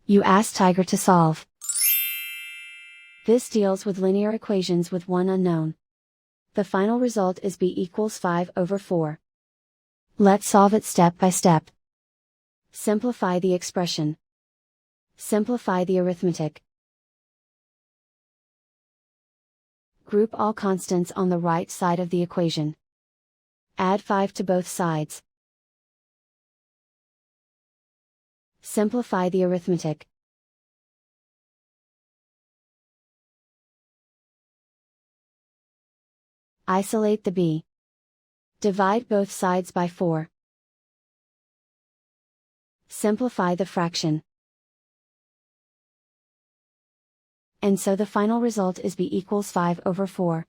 You ask Tiger to solve. This deals with linear equations with one unknown. The final result is b equals 5/4. Let's solve it step by step. Simplify the expression. Simplify the arithmetic. Group all constants on the right side of the equation. Add 5 to both sides. Simplify the arithmetic. Isolate the b. Divide both sides by 4. Simplify the fraction. And so the final result is b equals 5/4.